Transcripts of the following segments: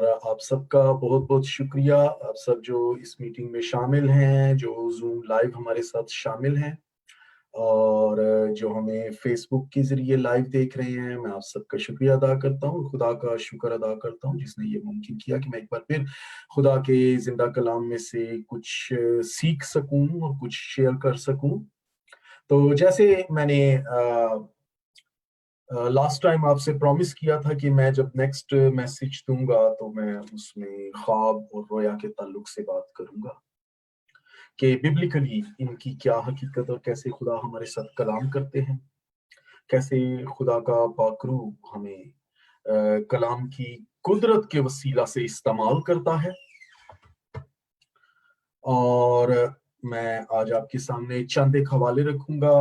اور آپ سب کا بہت بہت شکریہ، آپ سب جو اس میٹنگ میں شامل ہیں، جو زوم لائیو ہمارے ساتھ شامل ہیں، اور جو ہمیں فیس بک کے ذریعے لائیو دیکھ رہے ہیں. میں آپ سب کا شکریہ ادا کرتا ہوں، خدا کا شکر ادا کرتا ہوں جس نے یہ ممکن کیا کہ میں ایک بار پھر خدا کے زندہ کلام میں سے کچھ سیکھ سکوں اور کچھ شیئر کر سکوں. تو جیسے میں نے لاسٹ ٹائم آپ سے پرومس کیا تھا کہ میں جب نیکسٹ میسج دوں گا تو میں اس میں خواب اور رویا کے تعلق سے بات کروں گا کہ ببلیکلی ان کی کیا حقیقت اور کیسے خدا ہمارے ساتھ کلام کرتے ہیں، کیسے خدا کا پاک روح ہمیں کلام کی قدرت کے وسیلہ سے استعمال کرتا ہے. اور میں آج آپ کے سامنے چند ایک حوالے رکھوں گا.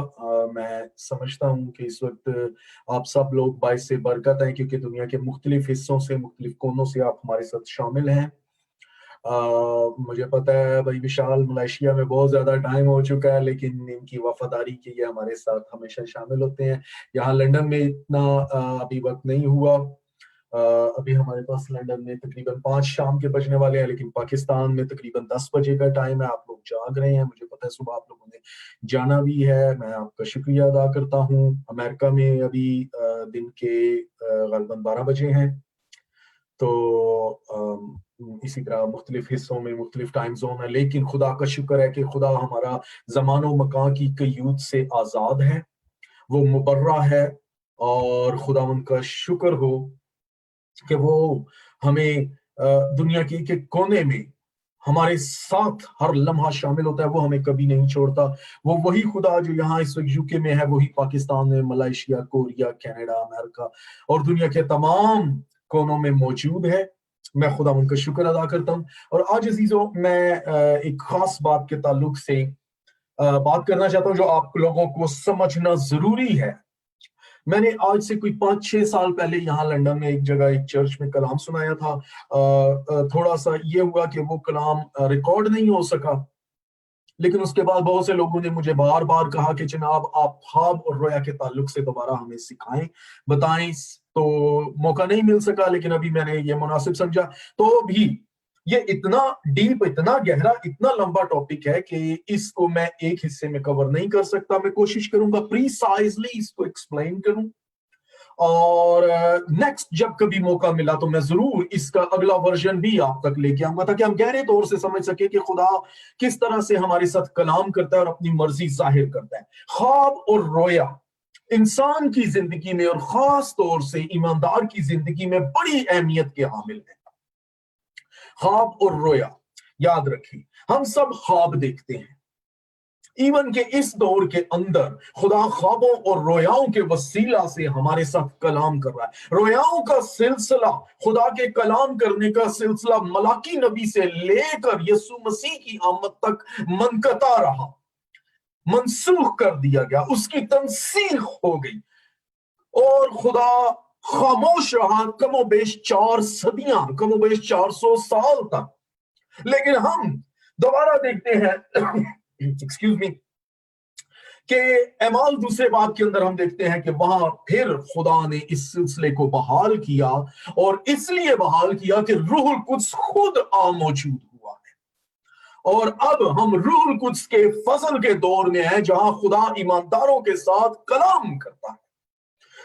میں سمجھتا ہوں کہ اس وقت آپ سب لوگ باعث برکت ہیں کیونکہ دنیا کے مختلف حصوں سے، مختلف کونوں سے آپ ہمارے ساتھ شامل ہیں. مجھے پتا ہے بھائی وشال ملائیشیا میں بہت زیادہ ٹائم ہو چکا ہے، لیکن ان کی وفاداری کے لیے ہمارے ساتھ ہمیشہ شامل ہوتے ہیں. یہاں لنڈن میں اتنا ابھی وقت نہیں ہوا، ابھی ہمارے پاس لنڈن میں تقریباً 5 شام کے بجنے والے ہیں، لیکن پاکستان میں تقریباً 10 بجے کا ٹائم ہے. آپ لوگ جاگ رہے ہیں، مجھے پتا ہے صبح آپ لوگوں نے جانا بھی ہے. میں آپ کا شکریہ ادا کرتا ہوں. امریکہ میں ابھی دن کے غالباً 12 بجے ہیں. تو اسی طرح مختلف حصوں میں مختلف ٹائم زون ہے، لیکن خدا کا شکر ہے کہ خدا ہمارا زمان و مکان کی قیود سے آزاد ہے، وہ مبرہ ہے. اور خدا ان کا شکر ہو کہ وہ ہمیں دنیا کے ایک کونے میں ہمارے ساتھ ہر لمحہ شامل ہوتا ہے. وہ ہمیں کبھی نہیں چھوڑتا. وہ وہی خدا جو یہاں اس وقت یو کے میں ہے، وہی پاکستان میں، ملائیشیا، کوریا، کینیڈا، امریکہ اور دنیا کے تمام کونوں میں موجود ہے. میں خدا ان کا شکر ادا کرتا ہوں. اور آج عزیزوں میں ایک خاص بات کے تعلق سے بات کرنا چاہتا ہوں جو آپ لوگوں کو سمجھنا ضروری ہے. میں نے آج سے کوئی 5-6 سال پہلے یہاں لنڈن میں ایک جگہ ایک چرچ میں کلام سنایا تھا. تھوڑا سا یہ ہوا کہ وہ کلام ریکارڈ نہیں ہو سکا، لیکن اس کے بعد بہت سے لوگوں نے مجھے بار بار کہا کہ جناب آپ خواب اور رویا کے تعلق سے دوبارہ ہمیں سکھائیں، بتائیں. تو موقع نہیں مل سکا، لیکن ابھی میں نے یہ مناسب سمجھا. تو بھی یہ اتنا ڈیپ، اتنا گہرا، اتنا لمبا ٹاپک ہے کہ اس کو میں ایک حصے میں کور نہیں کر سکتا. میں کوشش کروں گا پریسائزلی اس کو ایکسپلین کروں، اور نیکسٹ جب کبھی موقع ملا تو میں ضرور اس کا اگلا ورژن بھی آپ تک لے کے آؤں گا تاکہ ہم گہرے طور سے سمجھ سکیں کہ خدا کس طرح سے ہمارے ساتھ کلام کرتا ہے اور اپنی مرضی ظاہر کرتا ہے. خواب اور رویا انسان کی زندگی میں اور خاص طور سے ایماندار کی زندگی میں بڑی اہمیت کے حامل ہیں. خواب اور رویا، یاد رکھیں ہم سب خواب دیکھتے ہیں. ایون کہ اس دور کے اندر خدا خوابوں اور رویاؤں کے وسیلہ سے ہمارے ساتھ کلام کر رہا ہے. رویاؤں کا سلسلہ، خدا کے کلام کرنے کا سلسلہ ملاکی نبی سے لے کر یسوع مسیح کی آمد تک منقطع رہا، منسوخ کر دیا گیا، اس کی تنسیخ ہو گئی اور خدا خاموش رہا کم و بیش 4 صدیاں، کم و بیش 400 سال تک. لیکن ہم دوبارہ دیکھتے ہیں ایکسکیوز می کہ اعمال دوسرے باب کے اندر ہم دیکھتے ہیں کہ وہاں پھر خدا نے اس سلسلے کو بحال کیا، اور اس لیے بحال کیا کہ روح القدس خود موجود ہوا ہے. اور اب ہم روح القدس کے فضل کے دور میں ہیں جہاں خدا ایمانداروں کے ساتھ کلام کرتا ہے.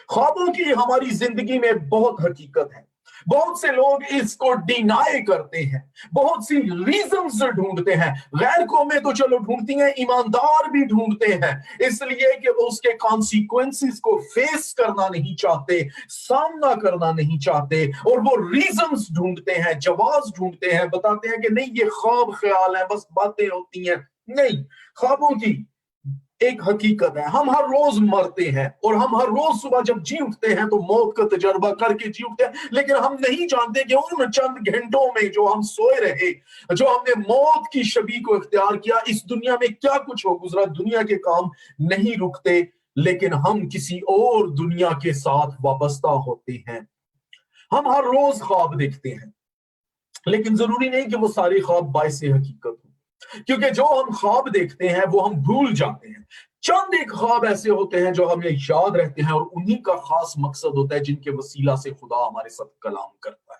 خوابوں کی ہماری زندگی میں بہت حقیقت ہے. بہت سے لوگ اس کو ڈینائی کرتے ہیں، بہت سی ریزنز ڈھونڈتے ہیں. غیر قومیں تو چلو ڈھونڈتی ہیں، ایماندار بھی ڈھونڈتے ہیں، اس لیے کہ وہ اس کے کانسیکوینسز کو فیس کرنا نہیں چاہتے، سامنا کرنا نہیں چاہتے، اور وہ ریزنز ڈھونڈتے ہیں، جواز ڈھونڈتے ہیں، بتاتے ہیں کہ نہیں یہ خواب خیال ہے، بس باتیں ہوتی ہیں. نہیں، خوابوں کی ایک حقیقت ہے. ہم ہر روز مرتے ہیں اور ہم ہر روز صبح جب جی اٹھتے ہیں تو موت کا تجربہ کر کے جی اٹھتے ہیں، لیکن ہم نہیں جانتے کہ ان چند گھنٹوں میں جو ہم سوئے رہے، جو ہم نے موت کی شبیہ کو اختیار کیا، اس دنیا میں کیا کچھ ہو گزرا. دنیا کے کام نہیں رکتے، لیکن ہم کسی اور دنیا کے ساتھ وابستہ ہوتے ہیں. ہم ہر روز خواب دیکھتے ہیں، لیکن ضروری نہیں کہ وہ سارے خواب باعث حقیقت ہوں، کیونکہ جو ہم خواب دیکھتے ہیں وہ ہم بھول جاتے ہیں. چند ایک خواب ایسے ہوتے ہیں جو ہمیں یاد رہتے ہیں، اور انہی کا خاص مقصد ہوتا ہے جن کے وسیلہ سے خدا ہمارے ساتھ کلام کرتا ہے.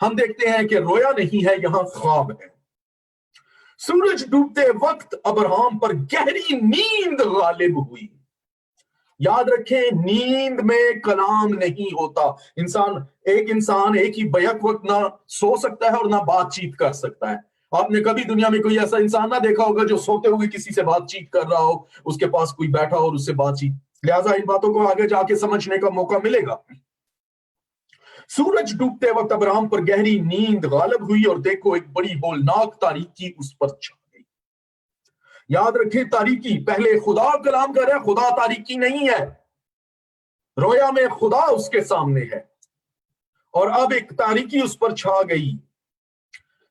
ہم دیکھتے ہیں کہ رویا نہیں ہے، یہاں خواب ہے۔ سورج ڈوبتے وقت ابراہم پر گہری نیند غالب ہوئی۔ یاد رکھیں، نیند میں کلام نہیں ہوتا۔ انسان ایک ہی بیک وقت نہ سو سکتا ہے اور نہ بات چیت کر سکتا ہے۔ آپ نے کبھی دنیا میں کوئی ایسا انسان نہ دیکھا ہوگا جو سوتے ہوئے کسی سے بات چیت کر رہا ہو، اس کے پاس کوئی بیٹھا اور اس سے بات چیت۔ لہٰذا ان باتوں کو آگے جا کے سمجھنے کا موقع ملے گا۔ سورج ڈوبتے وقت ابراہم پر گہری نیند غالب ہوئی اور دیکھو ایک بڑی ہولناک تاریکی اس پر چھا گئی۔ یاد رکھیں، تاریکی، پہلے خدا کلام کر رہا ہے، خدا تاریکی نہیں ہے۔ رویا میں خدا اس کے سامنے ہے اور اب ایک تاریکی اس پر چھا گئی۔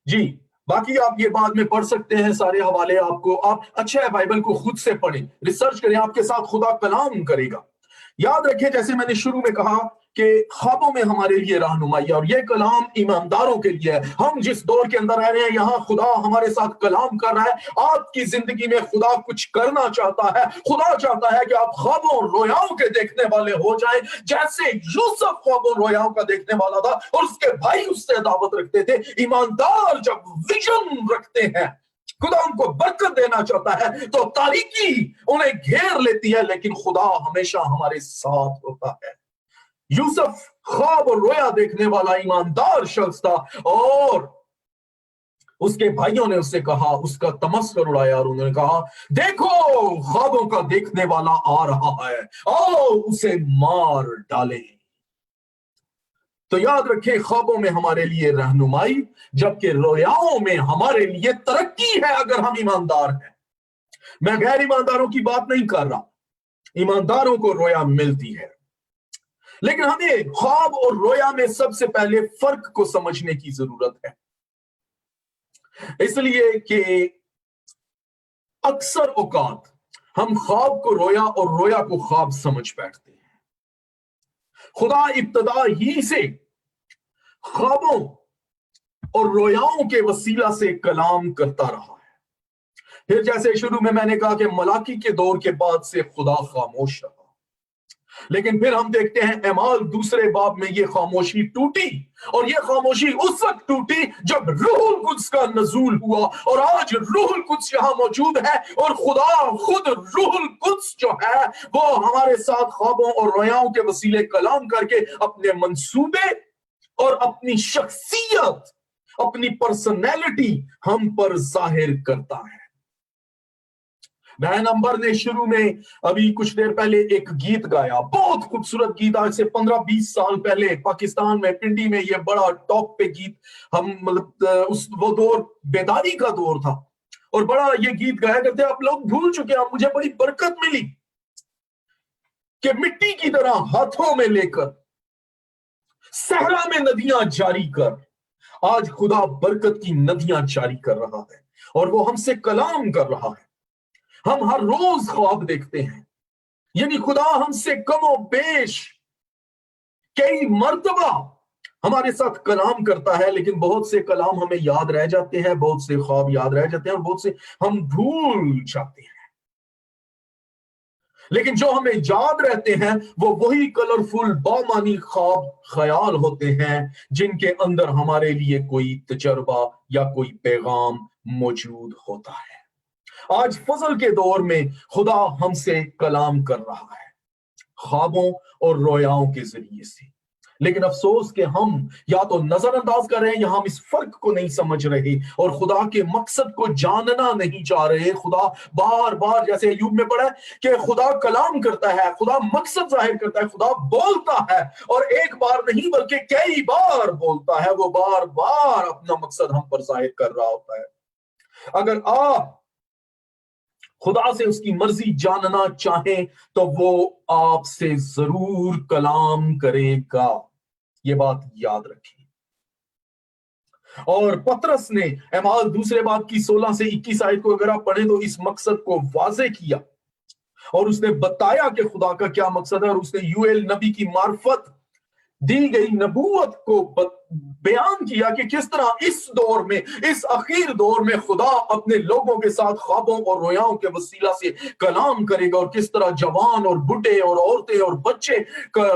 جی، باقی آپ یہ بعد میں پڑھ سکتے ہیں، سارے حوالے آپ اچھا ہے بائبل کو خود سے پڑھیں، ریسرچ کریں، آپ کے ساتھ خدا کلام کرے گا۔ یاد رکھیں، جیسے میں نے شروع میں کہا کہ خوابوں میں ہمارے لیے رہنمائی ہے اور یہ کلام ایمانداروں کے لیے ہے۔ ہم جس دور کے اندر رہ رہے ہیں، یہاں خدا ہمارے ساتھ کلام کر رہا ہے۔ آپ کی زندگی میں خدا کچھ کرنا چاہتا ہے۔ خدا چاہتا ہے کہ آپ خوابوں اور رویاؤں کے دیکھنے والے ہو جائیں، جیسے یوسف خوابوں اور رویاؤں کا دیکھنے والا تھا اور اس کے بھائی اس سے دعوت رکھتے تھے۔ ایماندار جب ویژن رکھتے ہیں، خدا ان کو برکت دینا چاہتا ہے تو تاریکی انہیں گھیر لیتی ہے، لیکن خدا ہمیشہ ہمارے ساتھ ہوتا ہے۔ یوسف خواب اور رویا دیکھنے والا ایماندار شخص تھا اور اس کے بھائیوں نے اس سے کہا، اس کا تمسخر اڑایا اور انہوں نے کہا، دیکھو خوابوں کا دیکھنے والا آ رہا ہے، آؤ اسے مار ڈالیں۔ تو یاد رکھیں، خوابوں میں ہمارے لیے رہنمائی، جبکہ رویاؤں میں ہمارے لیے ترقی ہے اگر ہم ایماندار ہیں۔ میں غیر ایمانداروں کی بات نہیں کر رہا، ایمانداروں کو رویا ملتی ہے، لیکن ہمیں خواب اور رویا میں سب سے پہلے فرق کو سمجھنے کی ضرورت ہے، اس لیے کہ اکثر اوقات ہم خواب کو رویا اور رویا کو خواب سمجھ بیٹھتے ہیں۔ خدا ابتدا ہی سے خوابوں اور رویاؤں کے وسیلہ سے کلام کرتا رہا ہے۔ پھر جیسے شروع میں نے کہا کہ ملاکی کے دور کے بعد سے خدا خاموش رہا، لیکن پھر ہم دیکھتے ہیں اعمال دوسرے باب میں یہ خاموشی ٹوٹی، اور یہ خاموشی اس وقت ٹوٹی جب روح القدس کا نزول ہوا، اور آج روح القدس یہاں موجود ہے اور خدا خود روح القدس جو ہے وہ ہمارے ساتھ خوابوں اور رویاؤں کے وسیلے کلام کر کے اپنے منصوبے اور اپنی شخصیت، اپنی پرسنالٹی ہم پر ظاہر کرتا ہے۔ بہن امبر نے شروع میں ابھی کچھ دیر پہلے ایک گیت گایا، بہت خوبصورت گیت، آج سے 15-20 سال پہلے پاکستان میں پنڈی میں یہ بڑا ٹاپ پہ گیت، ہم وہ دور بیداری کا دور تھا اور بڑا یہ گیت گایا کرتے، آپ لوگ بھول چکے ہیں۔ مجھے بڑی برکت ملی کہ مٹی کی طرح ہاتھوں میں لے کر صحرا میں ندیاں جاری کر، آج خدا برکت کی ندیاں جاری کر رہا ہے اور وہ ہم سے کلام کر رہا ہے۔ ہم ہر روز خواب دیکھتے ہیں، یعنی خدا ہم سے کم و بیش کئی مرتبہ ہمارے ساتھ کلام کرتا ہے، لیکن بہت سے کلام ہمیں یاد رہ جاتے ہیں، بہت سے خواب یاد رہ جاتے ہیں اور بہت سے ہم بھول جاتے ہیں۔ لیکن جو ہمیں یاد رہتے ہیں وہ وہی کلرفل بامانی خواب خیال ہوتے ہیں جن کے اندر ہمارے لیے کوئی تجربہ یا کوئی پیغام موجود ہوتا ہے۔ آج فضل کے دور میں خدا ہم سے کلام کر رہا ہے خوابوں اور رویاؤں کے ذریعے سے، لیکن افسوس کہ ہم یا تو نظر انداز کر رہے ہیں یا ہم اس فرق کو نہیں سمجھ رہے اور خدا کے مقصد کو جاننا نہیں چاہ رہے۔ خدا بار بار، جیسے ایوب میں پڑھا ہے کہ خدا کلام کرتا ہے، خدا مقصد ظاہر کرتا ہے، خدا بولتا ہے اور ایک بار نہیں بلکہ کئی بار بولتا ہے، وہ بار بار اپنا مقصد ہم پر ظاہر کر رہا ہوتا ہے۔ اگر آپ خدا سے اس کی مرضی جاننا چاہیں تو وہ آپ سے ضرور کلام کرے گا، یہ بات یاد رکھیں۔ اور پطرس نے اعمال دوسرے باب کی 16 سے 21 آیت کو اگر آپ پڑھیں تو اس مقصد کو واضح کیا اور اس نے بتایا کہ خدا کا کیا مقصد ہے، اور اس نے یوئیل نبی کی معرفت دی گئی نبوت کو بیان کیا کہ کس طرح اس دور میں، اس اخیر دور میں خدا اپنے لوگوں کے ساتھ خوابوں اور رویاؤں کے وسیلہ سے کلام کرے گا، اور کس طرح جوان اور بڈھے اور عورتیں اور بچے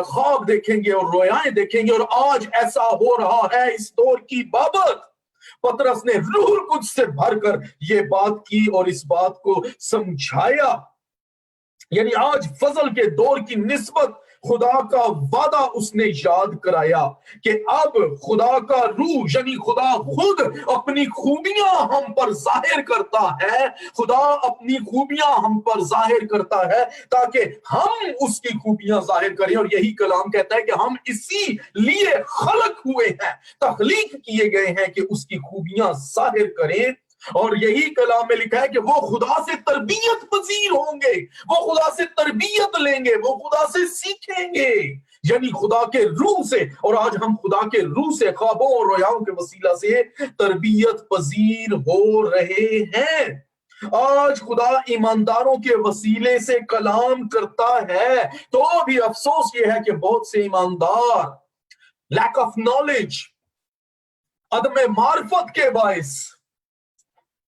خواب دیکھیں گے اور رویائیں دیکھیں گے۔ اور آج ایسا ہو رہا ہے اس دور کی بابت۔ پطرس نے روح القدس سے بھر کر یہ بات کی اور اس بات کو سمجھایا، یعنی آج فضل کے دور کی نسبت خدا کا وعدہ اس نے یاد کرایا کہ اب خدا کا روح یعنی خدا خود اپنی خوبیاں ہم پر ظاہر کرتا ہے، خدا اپنی خوبیاں ہم پر ظاہر کرتا ہے تاکہ ہم اس کی خوبیاں ظاہر کریں۔ اور یہی کلام کہتا ہے کہ ہم اسی لیے خلق ہوئے ہیں، تخلیق کیے گئے ہیں کہ اس کی خوبیاں ظاہر کریں۔ اور یہی کلام میں لکھا ہے کہ وہ خدا سے تربیت پذیر ہوں گے، وہ خدا سے تربیت لیں گے، وہ خدا سے سیکھیں گے، یعنی خدا کے روح سے۔ اور آج ہم خدا کے روح سے خوابوں اور رویاؤں کے وسیلہ سے تربیت پذیر ہو رہے ہیں۔ آج خدا ایمانداروں کے وسیلے سے کلام کرتا ہے، تو بھی افسوس یہ ہے کہ بہت سے ایماندار لیک آف نالج، عدم معرفت کے باعث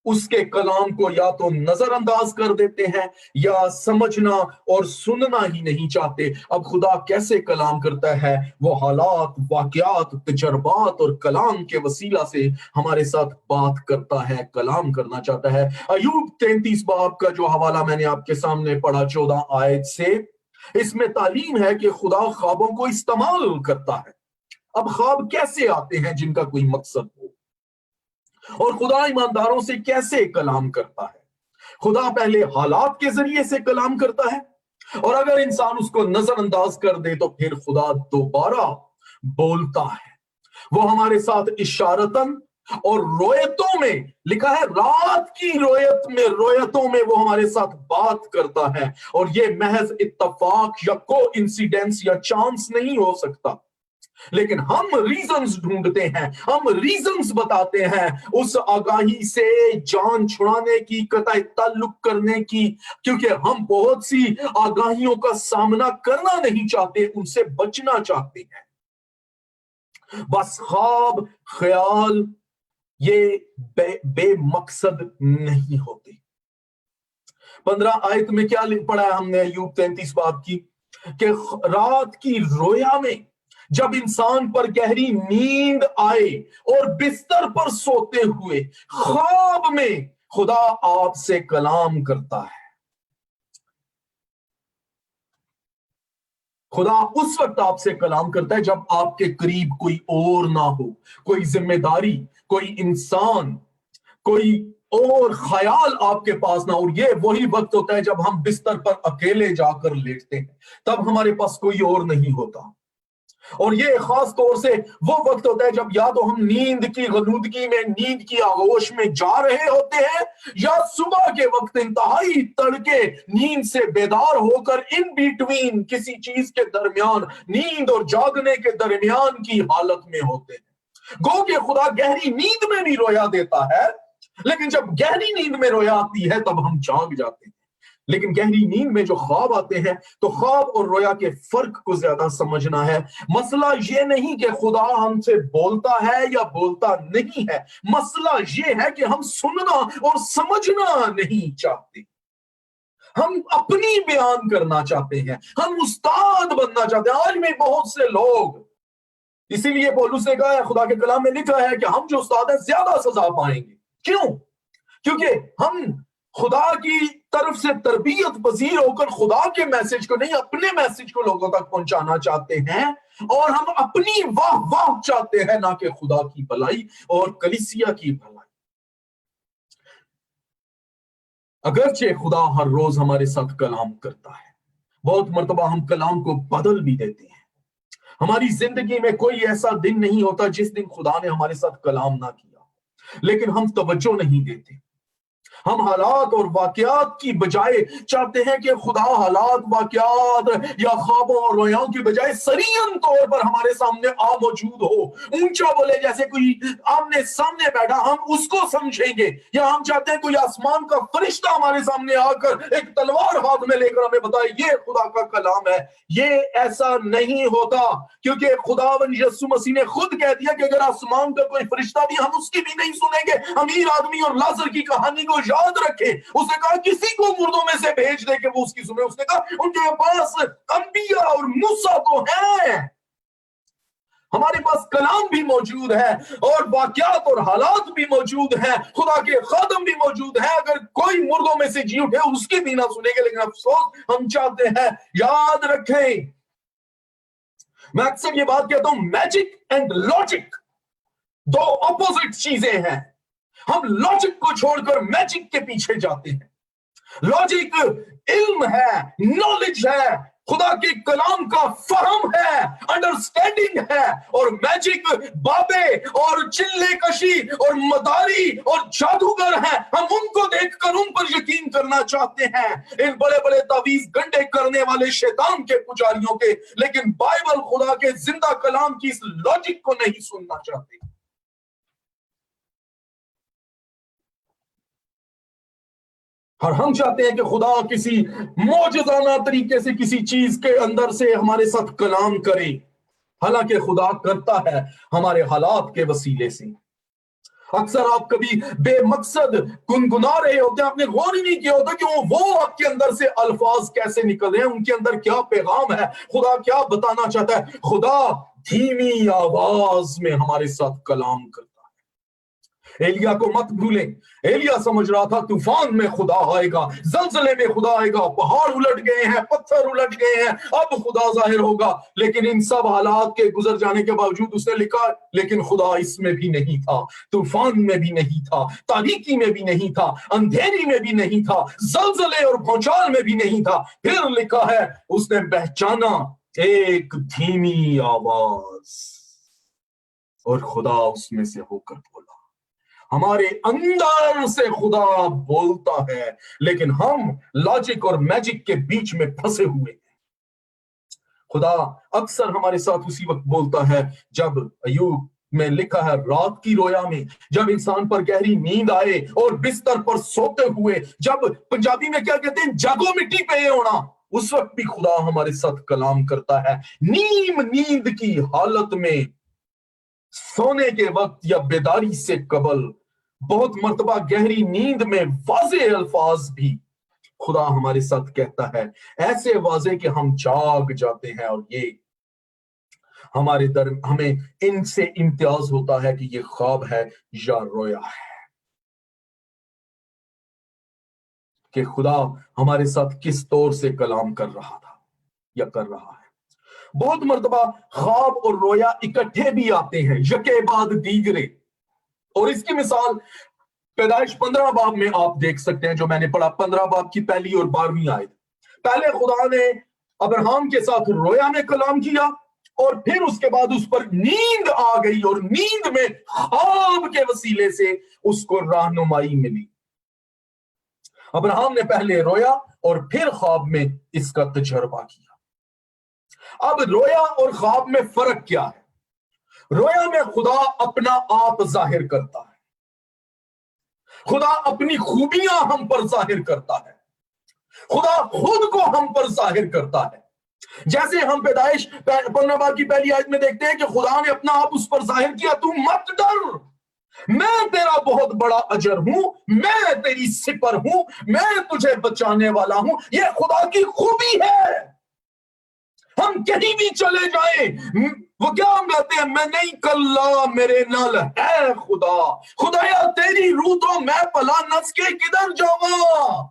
اس کے کلام کو یا تو نظر انداز کر دیتے ہیں یا سمجھنا اور سننا ہی نہیں چاہتے۔ اب خدا کیسے کلام کرتا ہے؟ وہ حالات، واقعات، تجربات اور کلام کے وسیلہ سے ہمارے ساتھ بات کرتا ہے، کلام کرنا چاہتا ہے۔ ایوب 33 باب کا جو حوالہ میں نے آپ کے سامنے پڑھا 14 آیت سے، اس میں تعلیم ہے کہ خدا خوابوں کو استعمال کرتا ہے۔ اب خواب کیسے آتے ہیں جن کا کوئی مقصد ہو، اور خدا ایمانداروں سے کیسے کلام کرتا ہے؟ خدا پہلے حالات کے ذریعے سے کلام کرتا ہے، اور اگر انسان اس کو نظر انداز کر دے تو پھر خدا دوبارہ بولتا ہے۔ وہ ہمارے ساتھ اشارتاً اور رویتوں میں، لکھا ہے رات کی رویتوں میں وہ ہمارے ساتھ بات کرتا ہے، اور یہ محض اتفاق یا کو انسیڈنس یا چانس نہیں ہو سکتا، لیکن ہم ریزنز ڈھونڈتے ہیں، ہم ریزنز بتاتے ہیں اس آگاہی سے جان چھڑانے کی، قطع تعلق کرنے کی، کیونکہ ہم بہت سی آگاہیوں کا سامنا کرنا نہیں چاہتے، ان سے بچنا چاہتے ہیں۔ بس خواب، خیال یہ بے مقصد نہیں ہوتے۔ 15 آیت میں کیا پڑھا ہے ہم نے ایوب 33 باب کی، کہ رات کی رویا میں جب انسان پر گہری نیند آئے اور بستر پر سوتے ہوئے خواب میں خدا آپ سے کلام کرتا ہے۔ خدا اس وقت آپ سے کلام کرتا ہے جب آپ کے قریب کوئی اور نہ ہو، کوئی ذمہ داری، کوئی انسان، کوئی اور خیال آپ کے پاس نہ ہو۔ اور یہ وہی وقت ہوتا ہے جب ہم بستر پر اکیلے جا کر لیٹتے ہیں، تب ہمارے پاس کوئی اور نہیں ہوتا۔ اور یہ خاص طور سے وہ وقت ہوتا ہے جب یا تو ہم نیند کی غنودگی میں، نیند کی آغوش میں جا رہے ہوتے ہیں، یا صبح کے وقت انتہائی تڑکے نیند سے بیدار ہو کر ان بیٹوین، کسی چیز کے درمیان، نیند اور جاگنے کے درمیان کی حالت میں ہوتے ہیں۔ گو کہ خدا گہری نیند میں بھی رویا دیتا ہے، لیکن جب گہری نیند میں رویا آتی ہے تب ہم جاگ جاتے ہیں۔ لیکن گہری نیند میں جو خواب آتے ہیں تو خواب اور رویا کے فرق کو زیادہ سمجھنا ہے۔ مسئلہ یہ نہیں کہ خدا ہم سے بولتا ہے یا بولتا نہیں ہے، مسئلہ یہ ہے کہ ہم سننا اور سمجھنا نہیں چاہتے، ہم اپنی بیان کرنا چاہتے ہیں، ہم استاد بننا چاہتے ہیں۔ آج میں بہت سے لوگ، اسی لیے پولس نے کہا ہے، خدا کے کلام میں لکھا ہے کہ ہم جو استاد ہیں زیادہ سزا پائیں گے۔ کیوں؟ کیونکہ ہم خدا کی طرف سے تربیت پذیر ہو کر خدا کے میسج کو نہیں، اپنے میسج کو لوگوں تک پہنچانا چاہتے ہیں، اور ہم اپنی واہ واہ چاہتے ہیں، نہ کہ خدا کی بھلائی اور کلیسیا کی بھلائی۔ اگرچہ خدا ہر روز ہمارے ساتھ کلام کرتا ہے، بہت مرتبہ ہم کلام کو بدل بھی دیتے ہیں۔ ہماری زندگی میں کوئی ایسا دن نہیں ہوتا جس دن خدا نے ہمارے ساتھ کلام نہ کیا، لیکن ہم توجہ نہیں دیتے۔ ہم حالات اور واقعات کی بجائے چاہتے ہیں کہ خدا حالات، واقعات یا خوابوں اور رویاؤں کی بجائے سرین طور پر ہمارے سامنے موجود ہو، اونچا بولے، جیسے کوئی آمنے سامنے بیٹھا ہم اس کو سمجھیں گے. یا ہم چاہتے ہیں کوئی آسمان کا فرشتہ ہمارے سامنے آ کر ایک تلوار ہاتھ میں لے کر ہمیں بتائے یہ خدا کا کلام ہے. یہ ایسا نہیں ہوتا، کیونکہ خداوند یسوع مسیح نے خود کہہ دیا کہ اگر آسمان کا کوئی فرشتہ بھی، ہم اس کی بھی نہیں سنیں گے. امیر آدمی اور لازر کی کہانی کو یاد رکھے، اس نے کہا کسی کو مردوں میں سے بھیج دے کہ وہ اس کی سنے. اس نے کہا ان کے پاس انبیاء اور موسیٰ تو ہیں، ہمارے پاس کلام بھی موجود ہے اور واقعات اور حالات بھی موجود ہیں، خدا کے خادم بھی موجود ہیں. اگر کوئی مردوں میں سے جی اٹھے اس کی بھی نہ سنیں گے. لیکن افسوس ہم چاہتے ہیں. یاد رکھیں، میں اکثر یہ بات کہتا ہوں، میجک اینڈ لاجک دو اپوزٹ چیزیں ہیں. ہم لاجک کو چھوڑ کر میجک کے پیچھے جاتے ہیں. لاجک علم ہے، نالج ہے، خدا کے کلام کا فہم ہے، انڈرسٹینڈنگ ہے. اور میجک بابے اور چلے کشی اور مداری اور جادوگر ہیں. ہم ان کو دیکھ کر ان پر یقین کرنا چاہتے ہیں، ان بڑے بڑے تعویذ گنڈے کرنے والے شیطان کے پجاریوں کے. لیکن بائبل، خدا کے زندہ کلام کی اس لاجک کو نہیں سننا چاہتے. اور ہم چاہتے ہیں کہ خدا کسی معجزانہ طریقے سے کسی چیز کے اندر سے ہمارے ساتھ کلام کرے، حالانکہ خدا کرتا ہے ہمارے حالات کے وسیلے سے. اکثر آپ کبھی بے مقصد گنگنا رہے ہوتے ہیں، آپ نے غور ہی نہیں کیا ہوتا کہ وہ آپ کے اندر سے الفاظ کیسے نکل رہے ہیں، ان کے اندر کیا پیغام ہے، خدا کیا بتانا چاہتا ہے. خدا دھیمی آواز میں ہمارے ساتھ کلام کرتا ہے. ایلیا کو مت بھولیں، ایلیا سمجھ رہا تھا طوفان میں خدا آئے گا، زلزلے میں خدا آئے گا، پہاڑ الٹ گئے ہیں، پتھر الٹ گئے ہیں، اب خدا ظاہر ہوگا. لیکن ان سب حالات کے گزر جانے کے باوجود اس نے لکھا لیکن خدا اس میں بھی نہیں تھا، طوفان میں بھی نہیں تھا، تاریکی میں بھی نہیں تھا، اندھیری میں بھی نہیں تھا، زلزلے اور بھونچال میں بھی نہیں تھا. پھر لکھا ہے اس نے پہچانا ایک دھیمی آواز اور خدا اس میں سے ہو کر بولا. ہمارے اندر سے خدا بولتا ہے، لیکن ہم لاجک اور میجک کے بیچ میں پھنسے ہوئے ہیں. خدا اکثر ہمارے ساتھ اسی وقت بولتا ہے جب ایوب میں لکھا ہے رات کی رویا میں، جب انسان پر گہری نیند آئے اور بستر پر سوتے ہوئے، جب پنجابی میں کیا کہتے ہیں جاگو مٹی پہ ہونا، اس وقت بھی خدا ہمارے ساتھ کلام کرتا ہے. نیم نیند کی حالت میں، سونے کے وقت یا بیداری سے قبل، بہت مرتبہ گہری نیند میں واضح الفاظ بھی خدا ہمارے ساتھ کہتا ہے، ایسے واضح کہ ہم جاگ جاتے ہیں. اور یہ ہمارے ہمیں ان سے امتیاز ہوتا ہے کہ یہ خواب ہے یا رویا ہے، کہ خدا ہمارے ساتھ کس طور سے کلام کر رہا تھا یا کر رہا ہے. بہت مرتبہ خواب اور رویا اکٹھے بھی آتے ہیں، یکے بعد دیگرے. اور اس کی مثال پیدائش 15 باب میں آپ دیکھ سکتے ہیں، جو میں نے پڑھا 15 باب کی پہلی اور 12ویں آیت. پہلے خدا نے ابراہیم کے ساتھ رویا میں کلام کیا، اور پھر اس کے بعد اس پر نیند آ گئی، اور نیند میں خواب کے وسیلے سے اس کو رہنمائی ملی. ابراہیم نے پہلے رویا اور پھر خواب میں اس کا تجربہ کیا. اب رویا اور خواب میں فرق کیا ہے؟ رویا میں خدا اپنا آپ ظاہر کرتا ہے، خدا اپنی خوبیاں ہم پر ظاہر کرتا ہے، خدا خود کو ہم پر ظاہر کرتا ہے. جیسے ہم پیدائش 15 باب کی پہلی آیت میں دیکھتے ہیں کہ خدا نے اپنا آپ اس پر ظاہر کیا، تو مت ڈر، میں تیرا بہت بڑا اجر ہوں، میں تیری سپر ہوں، میں تجھے بچانے والا ہوں. یہ خدا کی خوبی ہے. ہم کہیں بھی چلے جائیں، وہ کیا ہم کہتے ہیں، میں نہیں کلا میرے نال ہے خدا، خدایا تیری روح تو میں پلا نس کے کدھر جاؤں.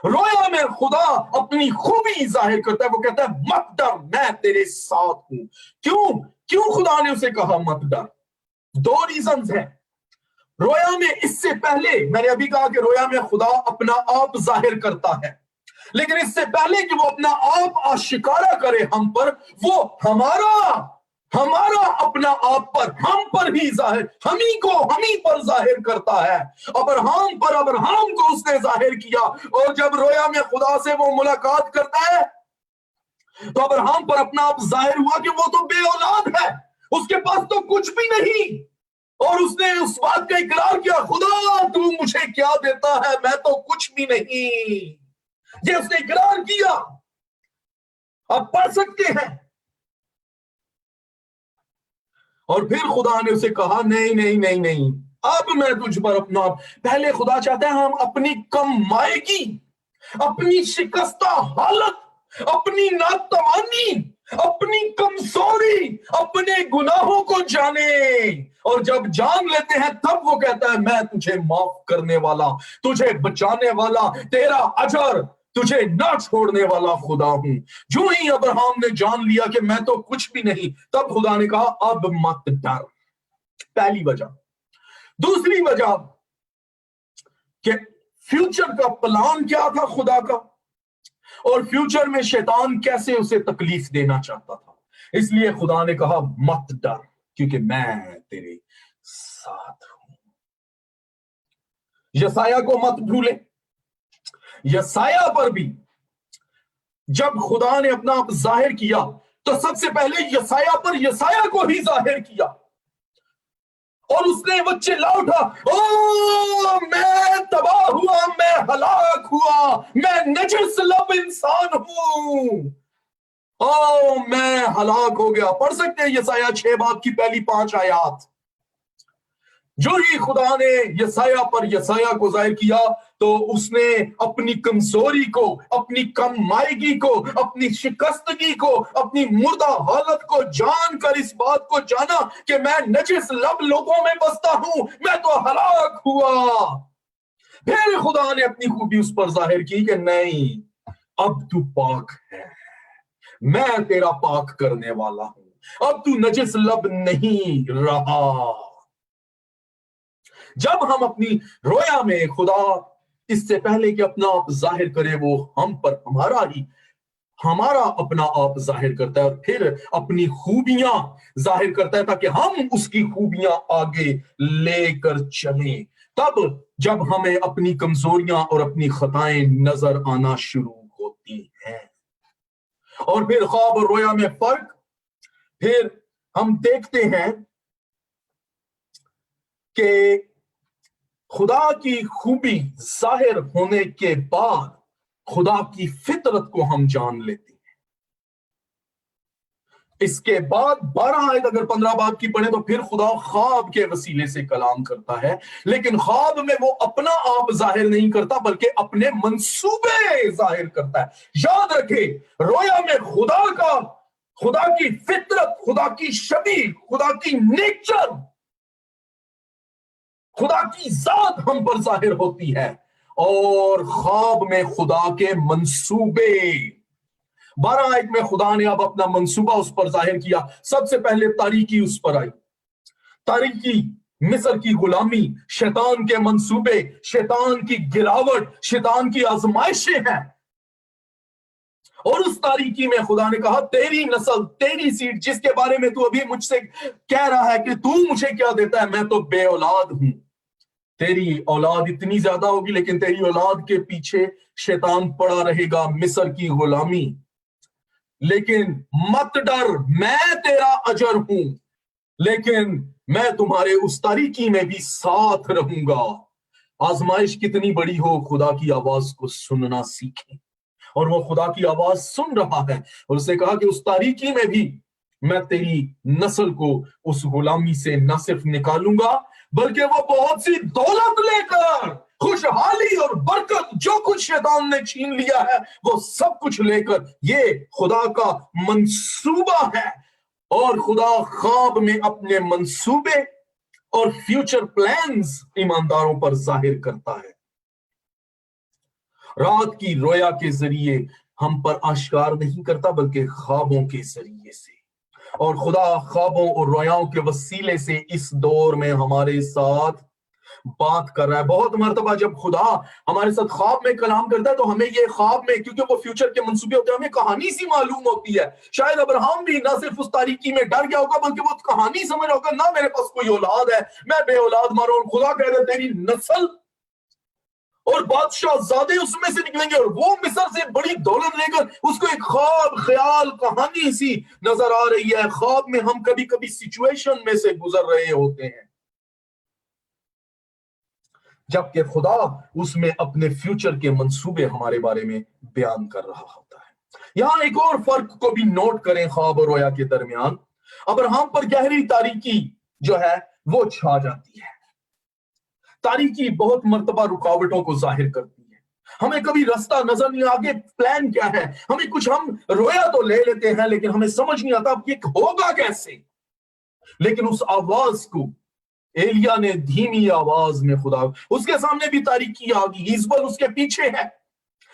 رویا میں خدا اپنی خوبی ظاہر کرتا ہے، وہ کہتا ہے مت ڈر، میں تیرے ساتھ ہوں. کیوں خدا نے اسے کہا مت ڈر؟ 2 ریزنز ہیں. رویا میں اس سے پہلے میں نے ابھی کہا کہ رویا میں خدا اپنا آپ ظاہر کرتا ہے، لیکن اس سے پہلے کہ وہ اپنا آپ آشکارا کرے ہم پر، وہ ہمارا ہمارا اپنا آپ پر، ہم پر ہی ظاہر، ہمیں کو ہمیں پر ظاہر کرتا ہے۔ ابراہم پر ابراہم کو اس نے ظاہر کیا، اور جب رویا میں خدا سے وہ ملاقات کرتا ہے تو ابراہم پر اپنا آپ ظاہر ہوا کہ وہ تو بے اولاد ہے، اس کے پاس تو کچھ بھی نہیں، اور اس نے اس بات کا اقرار کیا، خدا تو مجھے کیا دیتا ہے، میں تو کچھ بھی نہیں، یہ اس نے اقرار کیا۔ آپ پڑھ سکتے ہیں۔ اور پھر خدا نے اسے کہا نہیں نہیں نہیں نہیں، اب میں تجھ پر اپنا، پہلے خدا چاہتا ہے ہم اپنی کم مائگی، اپنی شکستہ حالت، اپنی ناتوانی، اپنی کمزوری، اپنے گناہوں کو جانے، اور جب جان لیتے ہیں تب وہ کہتا ہے میں تجھے معاف کرنے والا، تجھے بچانے والا، تیرا اجر تجھے نہ چھوڑنے والا خدا ہوں۔ جو ہی ابراہم نے جان لیا کہ میں تو کچھ بھی نہیں، تب خدا نے کہا اب مت ڈر۔ پہلی وجہ۔ دوسری وجہ کہ فیوچر کا پلان کیا تھا خدا کا، اور فیوچر میں شیطان کیسے اسے تکلیف دینا چاہتا تھا، اس لیے خدا نے کہا مت ڈر کیونکہ میں تیرے ساتھ ہوں۔ یسایہ کو مت بھولے۔ یسایہ پر بھی جب خدا نے اپنا آپ ظاہر کیا تو سب سے پہلے یسایہ پر یسایہ کو ہی ظاہر کیا، اور اس نے وہ چلا اٹھا، او میں تباہ ہوا، میں ہلاک ہوا، میں نجس لب انسان ہوں، او میں ہلاک ہو گیا۔ پڑھ سکتے ہیں یسایہ 6 باب کی پہلی 5 آیات۔ جو ہی خدا نے یسایہ پر یسایہ کو ظاہر کیا تو اس نے اپنی کمزوری کو، اپنی کم مائگی کو، اپنی شکستگی کو، اپنی مردہ حالت کو جان کر اس بات کو جانا کہ میں نجس لب لوگوں میں بستا ہوں، میں تو ہلاک ہوا۔ پھر خدا نے اپنی خوبی اس پر ظاہر کی کہ نہیں، اب تو پاک ہے، میں تیرا پاک کرنے والا ہوں، اب تو نجس لب نہیں رہا۔ جب ہم اپنی رویا میں خدا اس سے پہلے کہ اپنا آپ ظاہر کرے وہ ہم پر ہمارا اپنا آپ ظاہر کرتا ہے، اور پھر اپنی خوبیاں ظاہر کرتا ہے تاکہ ہم اس کی خوبیاں آگے لے کر چلیں، تب جب ہمیں اپنی کمزوریاں اور اپنی خطائیں نظر آنا شروع ہوتی ہیں، اور پھر خواب اور رویا میں فرق، پھر ہم دیکھتے ہیں کہ خدا کی خوبی ظاہر ہونے کے بعد خدا کی فطرت کو ہم جان لیتے ہیں۔ اس کے بعد 12 آیت اگر 15 باب کی پڑھیں تو پھر خدا خواب کے وسیلے سے کلام کرتا ہے، لیکن خواب میں وہ اپنا آپ ظاہر نہیں کرتا بلکہ اپنے منصوبے ظاہر کرتا ہے۔ یاد رکھے، رویا میں خدا کی فطرت، خدا کی شبیہ، خدا کی نیچر، خدا کی ذات ہم پر ظاہر ہوتی ہے، اور خواب میں خدا کے منصوبے۔ 12 آیت میں خدا نے اب اپنا منصوبہ اس پر ظاہر کیا۔ سب سے پہلے تاریکی اس پر آئی، تاریکی، مصر کی غلامی، شیطان کے منصوبے، شیطان کی گراوٹ، شیطان کی آزمائشیں ہیں، اور اس تاریکی میں خدا نے کہا تیری نسل، تیری سیڈ، جس کے بارے میں تو ابھی مجھ سے کہہ رہا ہے کہ تو مجھے کیا دیتا ہے، میں تو بے اولاد ہوں، تیری اولاد اتنی زیادہ ہوگی لیکن تیری اولاد کے پیچھے شیطان پڑا رہے گا، مصر کی غلامی، لیکن مت ڈر، میں تیرا اجر ہوں، لیکن میں تمہارے اس تاریکی میں بھی ساتھ رہوں گا۔ آزمائش کتنی بڑی ہو، خدا کی آواز کو سننا سیکھیں، اور وہ خدا کی آواز سن رہا ہے، اور اسے کہا کہ اس تاریکی میں بھی میں تیری نسل کو اس غلامی سے نہ صرف نکالوں گا بلکہ وہ بہت سی دولت لے کر، خوشحالی اور برکت، جو کچھ شیطان نے چھین لیا ہے وہ سب کچھ لے کر، یہ خدا کا منصوبہ ہے۔ اور خدا خواب میں اپنے منصوبے اور فیوچر پلانز ایمانداروں پر ظاہر کرتا ہے، رات کی رویا کے ذریعے ہم پر آشکار نہیں کرتا بلکہ خوابوں کے ذریعے سے، اور خدا خوابوں اور رویاؤں کے وسیلے سے اس دور میں ہمارے ساتھ بات کر رہا ہے. بہت مرتبہ جب خدا ہمارے ساتھ خواب میں کلام کرتا ہے تو ہمیں یہ خواب میں، کیونکہ وہ فیوچر کے منصوبے ہوتے ہیں، ہمیں کہانی سی معلوم ہوتی ہے. شاید ابراہم بھی نہ صرف اس تاریکی میں ڈر گیا ہوگا بلکہ وہ کہانی سمجھ رہا ہوگا، نہ میرے پاس کوئی اولاد ہے، میں بے اولاد ماروں، اور خدا کہہ دے تیری نسل اور بادشاہ زادے اس میں سے نکلیں گے، اور وہ مصر سے بڑی دولت لے کر. اس کو ایک خواب، خیال، کہانی سی نظر آ رہی ہے. خواب میں ہم کبھی کبھی سچویشن میں سے گزر رہے ہوتے ہیں، جبکہ خدا اس میں اپنے فیوچر کے منصوبے ہمارے بارے میں بیان کر رہا ہوتا ہے. یہاں ایک اور فرق کو بھی نوٹ کریں خواب اور رویا کے درمیان. ابراہم پر گہری تاریکی جو ہے وہ چھا جاتی ہے. تاریکی بہت مرتبہ رکاوٹوں کو ظاہر کرتی ہے. ہمیں کبھی راستہ نظر نہیں، آگے پلان کیا ہے، ہمیں کچھ، ہم رویا تو لے لیتے ہیں لیکن ہمیں سمجھ نہیں آتا یہ ہوگا کیسے. لیکن اس آواز کو ایلیا نے دھیمی آواز میں، خدا اس کے سامنے بھی تاریکی آ گئی. ایزبل اس کے پیچھے ہے،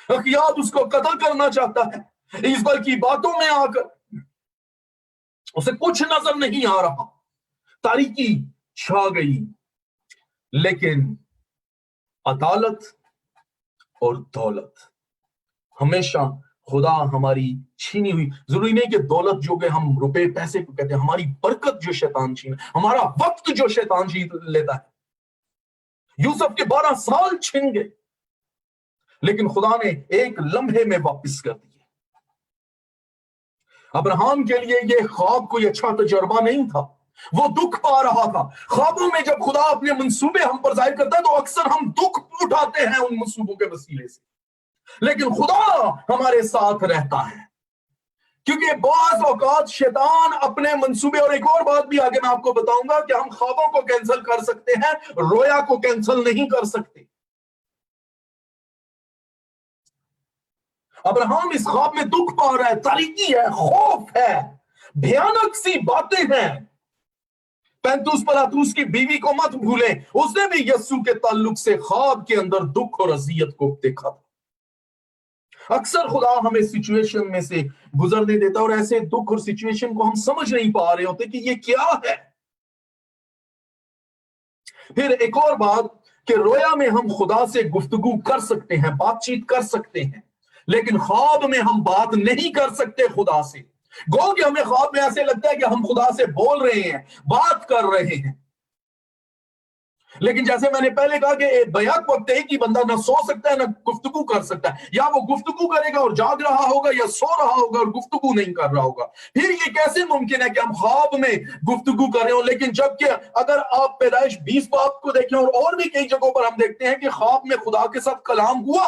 اخیاب اس کو قتل کرنا چاہتا ہے. ایزبل کی باتوں میں آ کر اسے کچھ نظر نہیں آ رہا، تاریکی چھا گئی. لیکن عدالت اور دولت ہمیشہ خدا ہماری چھینی ہوئی، ضروری نہیں کہ دولت جو کہ ہم روپے پیسے کو کہتے ہیں، ہماری برکت جو شیطان چھین، ہمارا وقت جو شیطان چھین لیتا ہے. یوسف کے 12 سال چھن گئے لیکن خدا نے ایک لمحے میں واپس کر دیے. ابراہم کے لیے یہ خواب کوئی اچھا تجربہ نہیں تھا، وہ دکھ پا رہا تھا. خوابوں میں جب خدا اپنے منصوبے ہم پر ظاہر کرتا ہے تو اکثر ہم دکھ اٹھاتے ہیں ان منصوبوں کے وسیلے سے، لیکن خدا ہمارے ساتھ رہتا ہے. کیونکہ بعض اوقات شیطان اپنے منصوبے، اور ایک اور بات بھی آگے میں آپ کو بتاؤں گا کہ ہم خوابوں کو کینسل کر سکتے ہیں، رویا کو کینسل نہیں کر سکتے. ابراہم اس خواب میں دکھ پا رہا ہے، تاریکی ہے، خوف ہے، بھیانک سی باتیں ہیں. 35 پلاتوس کی بیوی کو مت بھولیں، اس نے بھی یسوع کے تعلق سے خواب کے اندر دکھ اور اذیت کو دیکھا تھا. اکثر خدا ہمیں سچویشن میں سے گزرنے دیتا اور ایسے دکھ اور سچویشن کو ہم سمجھ نہیں پا رہے ہوتے کہ یہ کیا ہے. پھر ایک اور بات کہ رویا میں ہم خدا سے گفتگو کر سکتے ہیں، بات چیت کر سکتے ہیں، لیکن خواب میں ہم بات نہیں کر سکتے خدا سے. گو کہ ہمیں خواب میں ایسے لگتا ہے کہ ہم خدا سے بول رہے ہیں، بات کر رہے ہیں، لیکن جیسے میں نے پہلے کہا کہ بیک وقت ہے کہ بندہ نہ سو سکتا ہے نہ گفتگو کر سکتا ہے، یا وہ گفتگو کرے گا اور جاگ رہا ہوگا، یا سو رہا ہوگا اور گفتگو نہیں کر رہا ہوگا. پھر یہ کیسے ممکن ہے کہ ہم خواب میں گفتگو کر رہے ہوں؟ لیکن جبکہ اگر آپ پیدائش 20 باب کو دیکھیں اور بھی کئی جگہوں پر ہم دیکھتے ہیں کہ خواب میں خدا کے ساتھ کلام ہوا.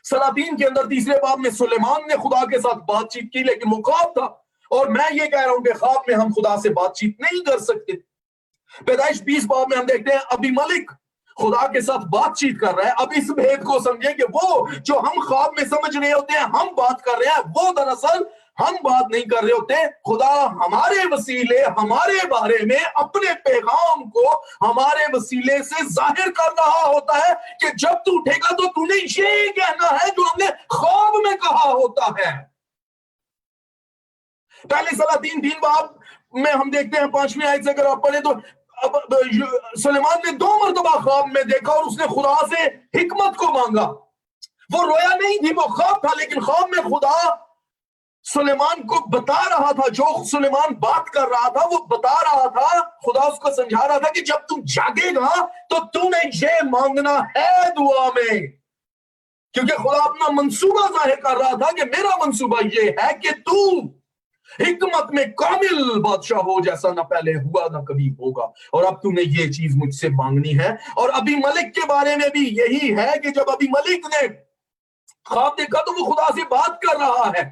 سلاطین کے اندر 3 باب میں سلیمان نے خدا کے ساتھ بات چیت کی، لیکن وہ خواب تھا. اور میں یہ کہہ رہا ہوں کہ خواب میں ہم خدا سے بات چیت نہیں کر سکتے. پیدائش 20 باب میں ہم دیکھتے ہیں ابی ملک خدا کے ساتھ بات چیت کر رہا ہے. اب اس بھید کو سمجھیں کہ وہ جو ہم خواب میں سمجھ رہے ہوتے ہیں ہم بات کر رہے ہیں، وہ دراصل ہم بات نہیں کر رہے ہوتے. خدا ہمارے وسیلے ہمارے بارے میں اپنے پیغام کو ہمارے وسیلے سے ظاہر کر رہا ہوتا ہے کہ جب تو اٹھے گا تو تو نے یہ کہنا ہے جو ہم نے خواب میں کہا ہوتا ہے. پہلے سلاطین 3 باب میں ہم دیکھتے ہیں 5ویں آیت سے اگر آپ پڑھیں تو سلیمان نے 2 مرتبہ خواب میں دیکھا اور اس نے خدا سے حکمت کو مانگا. وہ رویا نہیں تھی، وہ خواب تھا، لیکن خواب میں خدا سلیمان کو بتا رہا تھا، جو سلیمان بات کر رہا تھا وہ بتا رہا تھا. خدا اس کو سمجھا رہا تھا کہ جب تم جاگے گا تو تم نے یہ مانگنا ہے دعا میں، کیونکہ خدا اپنا منصوبہ ظاہر کر رہا تھا کہ میرا منصوبہ یہ ہے کہ تو حکمت میں کامل بادشاہ ہو، جیسا نہ پہلے ہوا نہ کبھی ہوگا، اور اب تم نے یہ چیز مجھ سے مانگنی ہے. اور ابی ملک کے بارے میں بھی یہی ہے کہ جب ابی ملک نے خواب دیکھا تو وہ خدا سے بات کر رہا ہے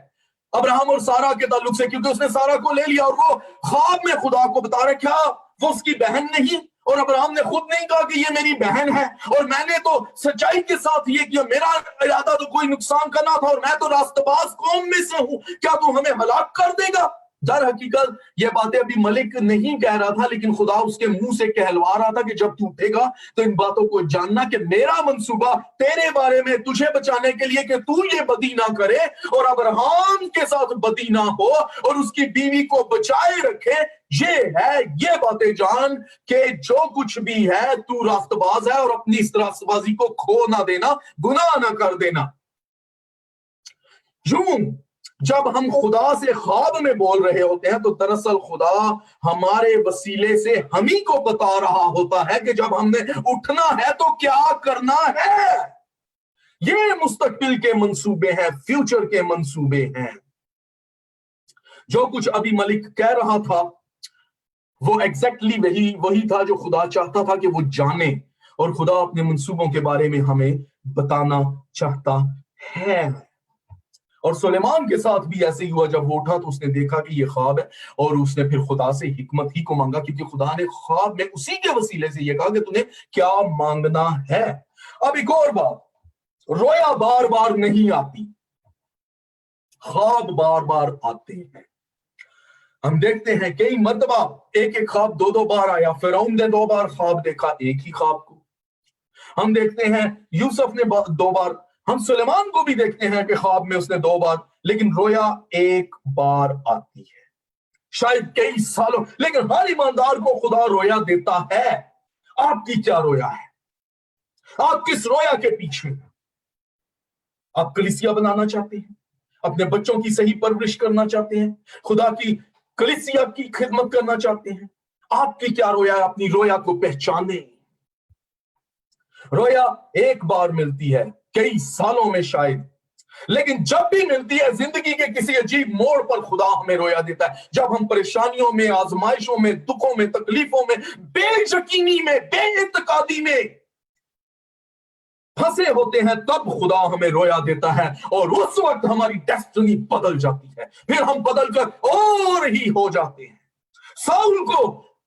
ابراہم اور سارا کے تعلق سے، کیونکہ اس نے سارا کو لے لیا اور وہ خواب میں خدا کو بتا رہا کیا وہ اس کی بہن نہیں. اور ابراہم نے خود نہیں کہا کہ یہ میری بہن ہے اور میں نے تو سچائی کے ساتھ یہ کیا، میرا ارادہ تو کوئی نقصان کرنا تھا اور میں تو راست باز قوم میں سے ہوں، کیا تو ہمیں ہلاک کر دے گا؟ در حقیقت یہ باتیں ابھی ملک نہیں کہہ رہا تھا، لیکن خدا اس کے منہ سے کہلوا رہا تھا کہ جب تو اٹھے گا تو ان باتوں کو جاننا کہ میرا منصوبہ تیرے بارے میں تجھے بچانے کے لیے کہ تو یہ بدی نہ کرے اور ابراہم کے ساتھ بدی نہ ہو اور اس کی بیوی کو بچائے رکھے. یہ ہے یہ باتیں جان کہ جو کچھ بھی ہے تو راست باز ہے، اور اپنی اس راست بازی کو کھو نہ دینا، گناہ نہ کر دینا۔ یوں جب ہم خدا سے خواب میں بول رہے ہوتے ہیں تو دراصل خدا ہمارے وسیلے سے ہم ہی کو بتا رہا ہوتا ہے کہ جب ہم نے اٹھنا ہے تو کیا کرنا ہے۔ یہ مستقبل کے منصوبے ہیں، فیوچر کے منصوبے ہیں۔ جو کچھ ابھی ملک کہہ رہا تھا وہ ایگزیکٹلی وہی تھا جو خدا چاہتا تھا کہ وہ جانے، اور خدا اپنے منصوبوں کے بارے میں ہمیں بتانا چاہتا ہے۔ اور سلیمان کے ساتھ بھی ایسے ہی ہوا، جب وہ اٹھا تو اس نے دیکھا کہ یہ خواب ہے، اور اس نے پھر خدا سے حکمت ہی کو مانگا، کیونکہ خدا نے خواب میں اسی کے وسیلے سے یہ کہا کہ تُونے کیا مانگنا ہے۔ اب ایک اور بات، رویا بار بار نہیں آتی، خواب بار بار آتے ہیں۔ ہم دیکھتے ہیں کئی مرتبہ ایک ایک خواب دو دو بار آیا، فرعون نے 2 بار خواب دیکھا ایک ہی خواب کو۔ ہم دیکھتے ہیں یوسف نے 2 بار، ہم سلیمان کو بھی دیکھتے ہیں کہ خواب میں اس نے 2 بار، لیکن رویا ایک بار آتی ہے، شاید کئی سالوں، لیکن ہر ایماندار کو خدا رویا دیتا ہے۔ آپ کی کیا رویا ہے؟ آپ کس رویا کے پیچھے؟ آپ کلیسیا بنانا چاہتے ہیں؟ اپنے بچوں کی صحیح پرورش کرنا چاہتے ہیں؟ خدا کی کلیسیا کی خدمت کرنا چاہتے ہیں؟ آپ کی کیا رویا ہے؟ اپنی رویا کو پہچانیں۔ رویا ایک بار ملتی ہے، کئی سالوں میں شاید، لیکن جب بھی ملتی ہے زندگی کے کسی عجیب موڑ پر خدا ہمیں رویا دیتا ہے۔ جب ہم پریشانیوں میں، آزمائشوں میں، دکھوں میں، تکلیفوں میں، بے یقینی میں، بے اعتقادی میں پھنسے ہوتے ہیں، تب خدا ہمیں رویا دیتا ہے، اور اس وقت ہماری ڈیسٹنی بدل جاتی ہے، پھر ہم بدل کر اور ہی ہو جاتے ہیں۔ ساؤل کو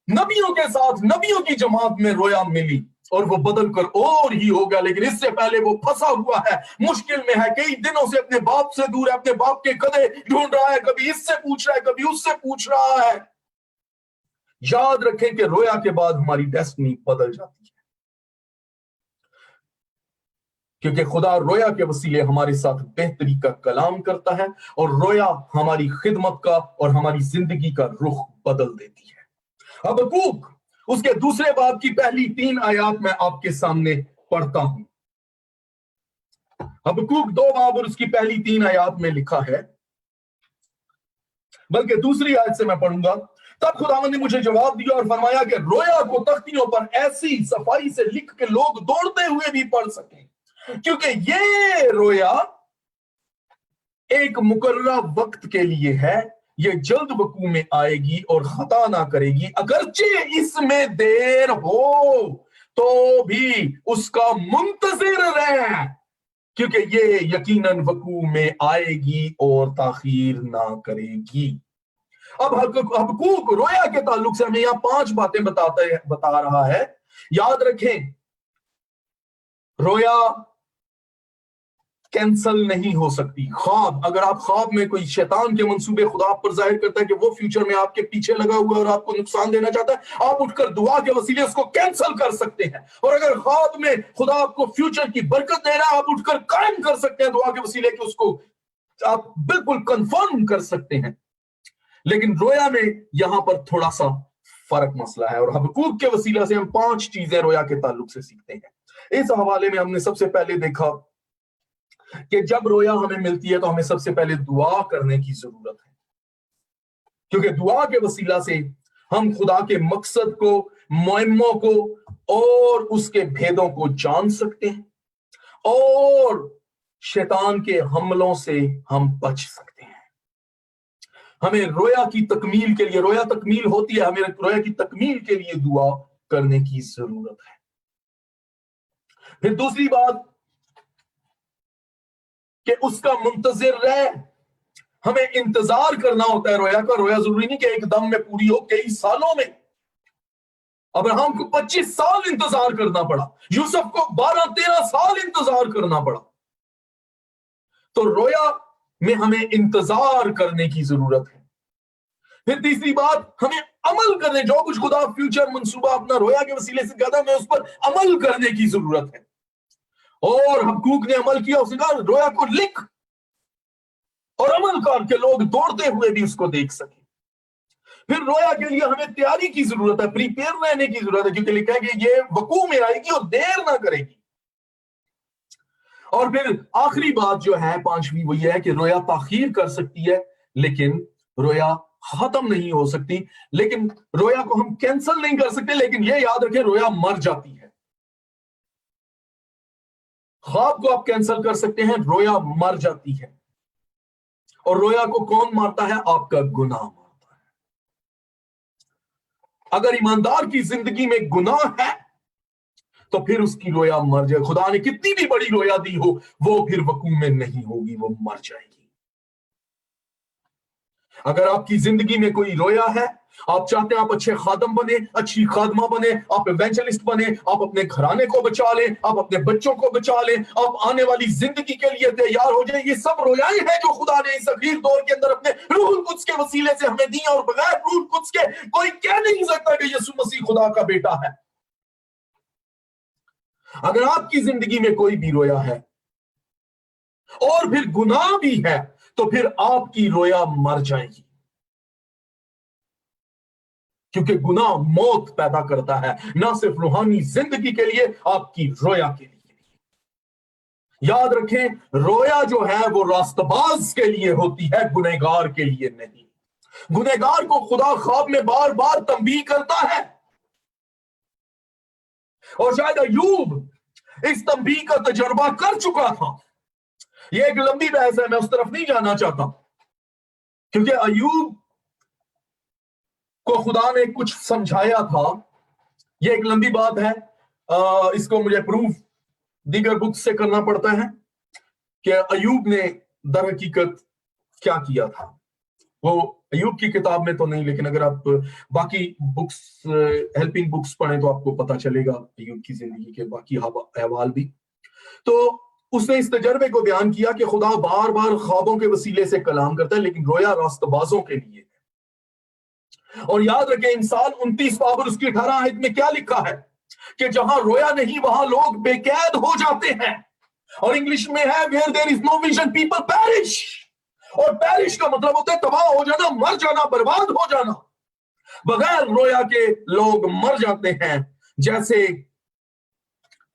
نبیوں کے ساتھ نبیوں کی جماعت میں رویا ملی اور وہ بدل کر اور ہی ہو گیا، لیکن اس سے پہلے وہ پھنسا ہوا ہے، مشکل میں ہے، کئی دنوں سے اپنے باپ سے دور ہے، اپنے باپ کے گدھے ڈھونڈ رہا ہے، کبھی اس سے پوچھ رہا ہے، کبھی اس سے پوچھ رہا ہے۔ یاد رکھیں کہ رویا کے بعد ہماری ڈیسٹنی بدل جاتی ہے، کیونکہ خدا رویا کے وسیلے ہمارے ساتھ بہتری کا کلام کرتا ہے، اور رویا ہماری خدمت کا اور ہماری زندگی کا رخ بدل دیتی ہے۔ حبقوق اس کے 2 باب کی پہلی 3 آیات میں آپ کے سامنے پڑھتا ہوں۔ حبقوق 2 باب اور اس کی پہلی 3 آیات میں لکھا ہے، بلکہ دوسری آیت سے میں پڑھوں گا۔ تب خداوند نے مجھے جواب دیا اور فرمایا کہ رویا کو تختیوں پر ایسی صفائی سے لکھ کے لوگ دوڑتے ہوئے بھی پڑھ سکیں، کیونکہ یہ رویا ایک مقررہ وقت کے لیے ہے، یہ جلد وقوع میں آئے گی اور خطا نہ کرے گی، اگرچہ اس میں دیر ہو تو بھی اس کا منتظر رہیں، کیونکہ یہ یقیناً وقوع میں آئے گی اور تاخیر نہ کرے گی۔ اب حبقوق رویا کے تعلق سے ہمیں یہاں 5 باتیں بتا رہا ہے۔ یاد رکھیں، رویا کینسل نہیں ہو سکتی۔ خواب، اگر آپ خواب میں کوئی شیطان کے منصوبے خدا آپ پر ظاہر کرتا ہے کہ وہ فیوچر میں آپ کے پیچھے لگا ہوا ہے اور آپ کو نقصان دینا چاہتا ہے، آپ اٹھ کر دعا کے وسیلے اس کو کینسل کر سکتے ہیں۔ اور اگر خواب میں خدا آپ کو فیوچر کی برکت دے رہا ہے، آپ اٹھ کر قائم کر سکتے ہیں دعا کے وسیلے کہ اس کو آپ بالکل کنفرم کر سکتے ہیں۔ لیکن رویا میں یہاں پر تھوڑا سا فرق مسئلہ ہے، اور حبقوق کے وسیلہ سے ہم 5 چیزیں رویا کے تعلق سے سیکھتے ہیں۔ اس حوالے میں ہم نے سب سے پہلے دیکھا کہ جب رویا ہمیں ملتی ہے تو ہمیں سب سے پہلے دعا کرنے کی ضرورت ہے، کیونکہ دعا کے وسیلہ سے ہم خدا کے مقصد کو، مہموں کو اور اس کے بھیدوں کو جان سکتے ہیں، اور شیطان کے حملوں سے ہم بچ سکتے ہیں۔ ہمیں رویا کی تکمیل کے لیے، رویا تکمیل ہوتی ہے، ہمیں رویا کی تکمیل کے لیے دعا کرنے کی ضرورت ہے۔ پھر دوسری بات کہ اس کا منتظر رہ، ہمیں انتظار کرنا ہوتا ہے رویا کا۔ رویا ضروری نہیں کہ ایک دم میں پوری ہو، کئی سالوں میں۔ ابراہیم کو 25 سال انتظار کرنا پڑا، یوسف کو 12-13 سال انتظار کرنا پڑا۔ تو رویا میں ہمیں انتظار کرنے کی ضرورت ہے۔ پھر تیسری بات، ہمیں عمل کرنے، جو کچھ خدا فیوچر منصوبہ اپنا رویا کے وسیلے سے کہتا ہے، ہمیں اس پر عمل کرنے کی ضرورت ہے۔ اور حبقوق نے عمل کیا، اس نے کہا رویا کو لکھ اور عمل کر کے لوگ دوڑتے ہوئے بھی اس کو دیکھ سکیں۔ پھر رویا کے لیے ہمیں تیاری کی ضرورت ہے، پریپیئر رہنے کی ضرورت ہے، کیونکہ لکھا ہے کہ یہ وقوع میں آئے گی اور دیر نہ کرے گی۔ اور پھر آخری بات جو ہے پانچویں، وہ یہ ہے کہ رویا تاخیر کر سکتی ہے لیکن رویا ختم نہیں ہو سکتی۔ لیکن رویا کو ہم کینسل نہیں کر سکتے، لیکن یہ یاد رکھیں رویا مر جاتی ہے۔ خواب کو آپ کینسل کر سکتے ہیں، رویا مر جاتی ہے۔ اور رویا کو کون مارتا ہے؟ آپ کا گناہ مارتا ہے۔ اگر ایماندار کی زندگی میں گناہ ہے تو پھر اس کی رویا مر جائے، خدا نے کتنی بھی بڑی رویا دی ہو وہ پھر وقوع میں نہیں ہوگی، وہ مر جائے گی۔ اگر آپ کی زندگی میں کوئی رویا ہے، آپ چاہتے ہیں آپ اچھے خادم بنے، اچھی خادمہ بنے، آپ ایونجلسٹ بنے، آپ اپنے گھرانے کو بچا لیں، آپ اپنے بچوں کو بچا لیں، آپ آنے والی زندگی کے لیے تیار ہو جائیں، یہ سب رویائیں ہیں جو خدا نے اس اخیر دور کے اندر اپنے روح القدس کے وسیلے سے ہمیں دی، اور بغیر روح القدس کے کوئی کہہ نہیں سکتا کہ یسوع مسیح خدا کا بیٹا ہے۔ اگر آپ کی زندگی میں کوئی بھی رویا ہے اور پھر گناہ بھی ہے تو پھر آپ کی رویا مر جائے گی، کیونکہ گناہ موت پیدا کرتا ہے، نہ صرف روحانی زندگی کے لیے، آپ کی رویا کے لیے۔ یاد رکھیں رویا جو ہے وہ راست باز کے لیے ہوتی ہے، گنہگار کے لیے نہیں۔ گنہگار کو خدا خواب میں بار بار تنبیہ کرتا ہے، اور شاید ایوب اس تنبیہ کا تجربہ کر چکا تھا۔ یہ ایک لمبی بحث ہے، میں اس طرف نہیں جانا چاہتا، کیونکہ ایوب کو خدا نے کچھ سمجھایا تھا۔ یہ ایک لمبی بات ہے، اس کو مجھے پروف دیگر بکس سے کرنا پڑتا ہے کہ ایوب نے در حقیقت کیا کیا تھا۔ وہ ایوب کی کتاب میں تو نہیں، لیکن اگر آپ باقی بکس ہیلپنگ بکس پڑھیں تو آپ کو پتا چلے گا ایوب کی زندگی کے باقی احوال بھی۔ تو اس نے اس تجربے کو بیان کیا کہ خدا بار بار خوابوں کے وسیلے سے کلام کرتا ہے، لیکن رویا راست بازوں کے لیے ہے۔ اور یاد رکھیں انسان 29 باب اور اس کی 18 آیت میں کیا لکھا ہے کہ جہاں رویا نہیں وہاں لوگ بے قید ہو جاتے ہیں، اور انگلش میں ہے where there is no vision people perish۔ اور پیرش کا مطلب ہوتا ہے تباہ ہو جانا، مر جانا، برباد ہو جانا۔ بغیر رویا کے لوگ مر جاتے ہیں، جیسے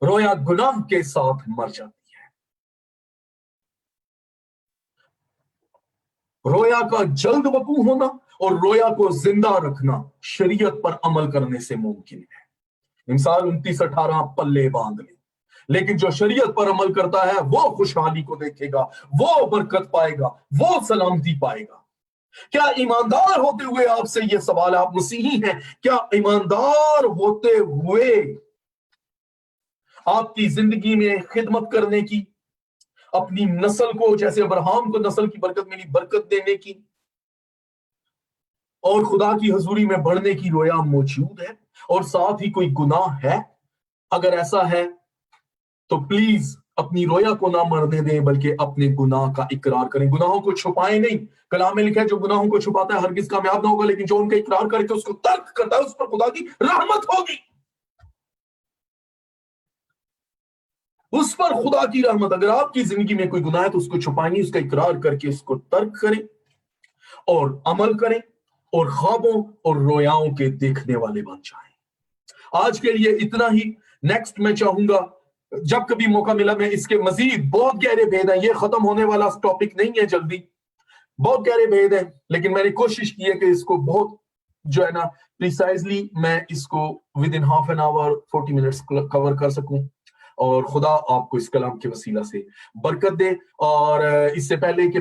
رویا گناہ کے ساتھ مر جاتی ہے۔ رویا کا جلد وقوع ہونا اور رویا کو زندہ رکھنا شریعت پر عمل کرنے سے ممکن ہے۔ مثال 29-18 پلے باندھ لیں، لیکن جو شریعت پر عمل کرتا ہے وہ خوشحالی کو دیکھے گا، وہ برکت پائے گا، وہ سلامتی پائے گا۔ کیا ایماندار ہوتے ہوئے، آپ سے یہ سوال ہے، آپ مسیحی ہیں، کیا ایماندار ہوتے ہوئے آپ کی زندگی میں خدمت کرنے کی، اپنی نسل کو جیسے ابراہیم کو نسل کی برکت ملی برکت دینے کی، اور خدا کی حضوری میں بڑھنے کی رویا موجود ہے، اور ساتھ ہی کوئی گناہ ہے؟ اگر ایسا ہے تو پلیز اپنی رویا کو نہ مرنے دیں، بلکہ اپنے گناہ کا اقرار کریں۔ گناہوں کو چھپائیں نہیں۔ کلام میں لکھا ہے جو گناہوں کو چھپاتا ہے ہرگز کامیاب نہ ہوگا، لیکن جو ان کا اقرار کر کے اس کو ترک کرتا ہے اس پر خدا کی رحمت ہوگی۔ اس پر خدا کی رحمت۔ اگر آپ کی زندگی میں کوئی گناہ ہے تو اس کو چھپائیں، اس کا اقرار کر کے اس کو ترک کریں اور عمل کریں، اور خوابوں اور رویاؤں کے دیکھنے والے بن جائیں۔ آج کے لیے اتنا ہی۔ نیکسٹ میں چاہوں گا جب کبھی موقع ملا میں اس کے مزید بہت گہرے بھید ہیں، یہ ختم ہونے والا ٹاپک نہیں ہے جلدی، بہت گہرے بھید ہیں، لیکن میں نے کوشش کی ہے کہ اس کو بہت جو ہے نا پریسائزلی میں اس کو within half an hour 40 minutes cover کر سکوں، اور خدا آپ کو اس کلام کے وسیلہ سے برکت دے۔ اور اس سے پہلے کہ